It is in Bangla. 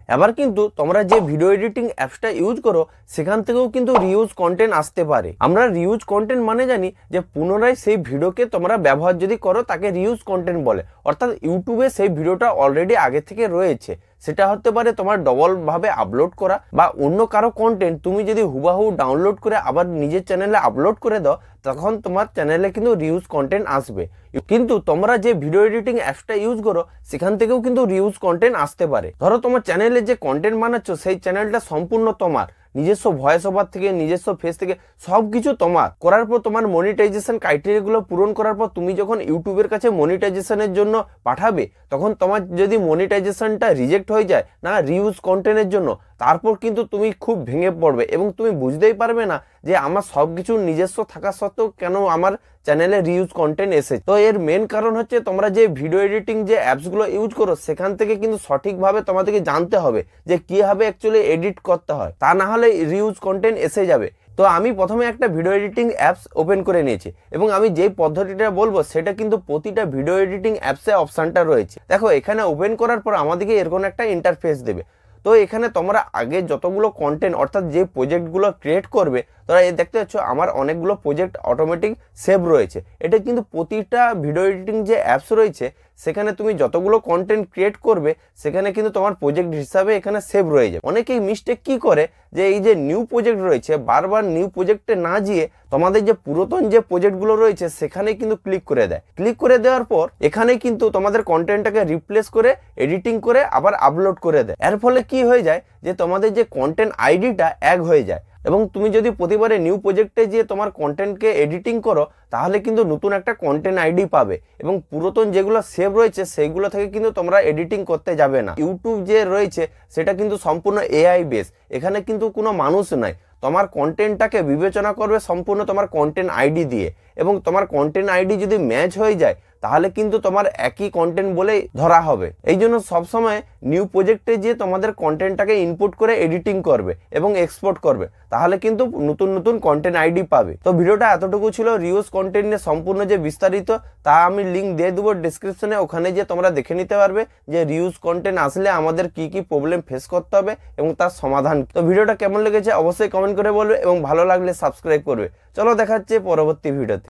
এবার কিন্তু তোমরা যে ভিডিও এডিটিং অ্যাপসটা ইউজ করো সেখান থেকেও কিন্তু রিউজ কন্টেন্ট আসতে পারে। আমরা রিউজ কন্টেন্ট মানে জানি যে পুনরায় সেই ভিডিওকে তোমরা ব্যবহার যদি করো তাকে রিউজ কন্টেন্ট বলে। অর্থাৎ ইউটিউবে সেই ভিডিওটা অলরেডি আগে থেকে রয়েছে, সেটা হতে পারে তোমার ডবল ভাবে আপলোড করা বা অন্য কারো কন্টেন্ট তুমি যদি হুবাহু ডাউনলোড করে আবার নিজের চ্যানেলে আপলোড করে দাও, তখন তোমার চ্যানেলে কিন্তু রিউজ কন্টেন্ট আসবে। কিন্তু তোমরা যে ভিডিও এডিটিং অ্যাপসটা ইউজ করো সেখান থেকেও কিন্তু রিউজ কন্টেন্ট আসতে পারে। ধরো তোমার চ্যানেলে যে কন্টেন্ট বানাচ্ছ সেই চ্যানেলটা সম্পূর্ণ তোমার, নিজস্ব ভয়েস ওভার থেকে নিজস্ব ফেস থেকে সবকিছু তোমার করার পর তোমার মনিটাইজেশন ক্রাইটেরিয়াগুলো পূরণ করার পর তুমি যখন ইউটিউবের কাছে মনিটাইজেশনের জন্য পাঠাবে, তখন তোমার যদি মনিটাইজেশনটা রিজেক্ট হয়ে যায় না রিউজ কন্টেন্টের জন্য, তারপর কিন্তু তুমি খুব ভেঙে পড়বে এবং তুমি বুঝতেই পারবে না যে আমার সবকিছু নিজস্ব থাকা সত্ত্বেও কেন আমার চ্যানেলে রিউজ কন্টেন্ট এসে। তো এর মেন কারণ হচ্ছে তোমরা যে ভিডিও এডিটিং যে অ্যাপসগুলো ইউজ করো সেখান থেকে কিন্তু সঠিকভাবে তোমাদেরকে জানতে হবে যে কীভাবে অ্যাকচুয়ালি এডিট করতে হয়, তা না হলে রিউজ কন্টেন্ট এসে যাবে। তো আমি প্রথমে একটা ভিডিও এডিটিং অ্যাপস ওপেন করে নিয়েছি এবং আমি যেই পদ্ধতিটা বলবো সেটা কিন্তু প্রতিটা ভিডিও এডিটিং অ্যাপসে অপশানটা রয়েছে। দেখো এখানে ওপেন করার পর আমাদেরকে এরকম একটা ইন্টারফেস দেবে। তো এখানে তোমরা আগে যতগুলো কন্টেন্ট অর্থাৎ যে প্রজেক্টগুলো ক্রিয়েট করবে, তোমরা দেখতে পাচ্ছ আমার অনেকগুলো প্রজেক্ট অটোমেটিক সেভ রয়েছে। এটা কিন্তু প্রতিটা ভিডিও এডিটিং যে অ্যাপস রয়েছে সেখানে তুমি যতগুলো কন্টেন্ট ক্রিয়েট করবে সেখানে কিন্তু তোমার প্রজেক্ট হিসাবে এখানে সেভ রয়ে যাবে। অনেকেই মিস্টেক কি করে যে এই যে নিউ প্রজেক্ট রয়েছে বারবার নিউ প্রজেক্টে না গিয়ে তোমাদের যে পুরাতন যে প্রজেক্টগুলো রয়েছে সেখানে কিন্তু ক্লিক করে দেয়। ক্লিক করে দেওয়ার পর এখানে কিন্তু তোমাদের কন্টেন্টটাকে রিপ্লেস করে এডিটিং করে আবার আপলোড করে দেয়। এর ফলে কি হয়ে যায় যে তোমাদের যে কন্টেন্ট আইডিটা এক হয়ে যায় এবং তুমি যদি প্রতিবারে নিউ প্রজেক্টে গিয়ে তোমার কন্টেন্টকে এডিটিং করো তাহলে কিন্তু নতুন একটা কন্টেন্ট আইডি পাবে এবং পুরাতন যেগুলো সেভ রয়েছে সেইগুলো থেকে কিন্তু তোমরা এডিটিং করতে যাবে না। ইউটিউব যে রয়েছে সেটা কিন্তু সম্পূর্ণ এআই বেস, এখানে কিন্তু কোনো মানুষ নাই। তোমার কন্টেন্টটাকে বিবেচনা করবে সম্পূর্ণ তোমার কন্টেন্ট আইডি দিয়ে এবং তোমার কন্টেন্ট আইডি যদি ম্যাচ হয়ে যায় তাহলে কিন্তু তোমার একই কন্টেন্ট বলেই ধরা হবে। এই জন্য সবসময় নিউ প্রজেক্টে গিয়ে তোমাদের কন্টেন্টটাকে ইনপুট করে এডিটিং করবে এবং এক্সপোর্ট করবে, তাহলে কিন্তু নতুন নতুন কন্টেন্ট আইডি পাবে। তো ভিডিওটা এতটুকু ছিল রিউজ কন্টেন্ট নিয়ে সম্পূর্ণ যে বিস্তারিত, তা আমি লিঙ্ক দিয়ে দেবো ডিসক্রিপশনে, ওখানে গিয়ে তোমরা দেখে নিতে পারবে যে রিউজ কন্টেন্ট আসলে আমাদের কি কি প্রবলেম ফেস করতে হবে এবং তার সমাধান। তো ভিডিওটা কেমন লেগেছে অবশ্যই কমেন্ট করে বলবে এবং ভালো লাগলে সাবস্ক্রাইব করবে। চলো দেখা হচ্ছে পরবর্তী ভিডিওতে।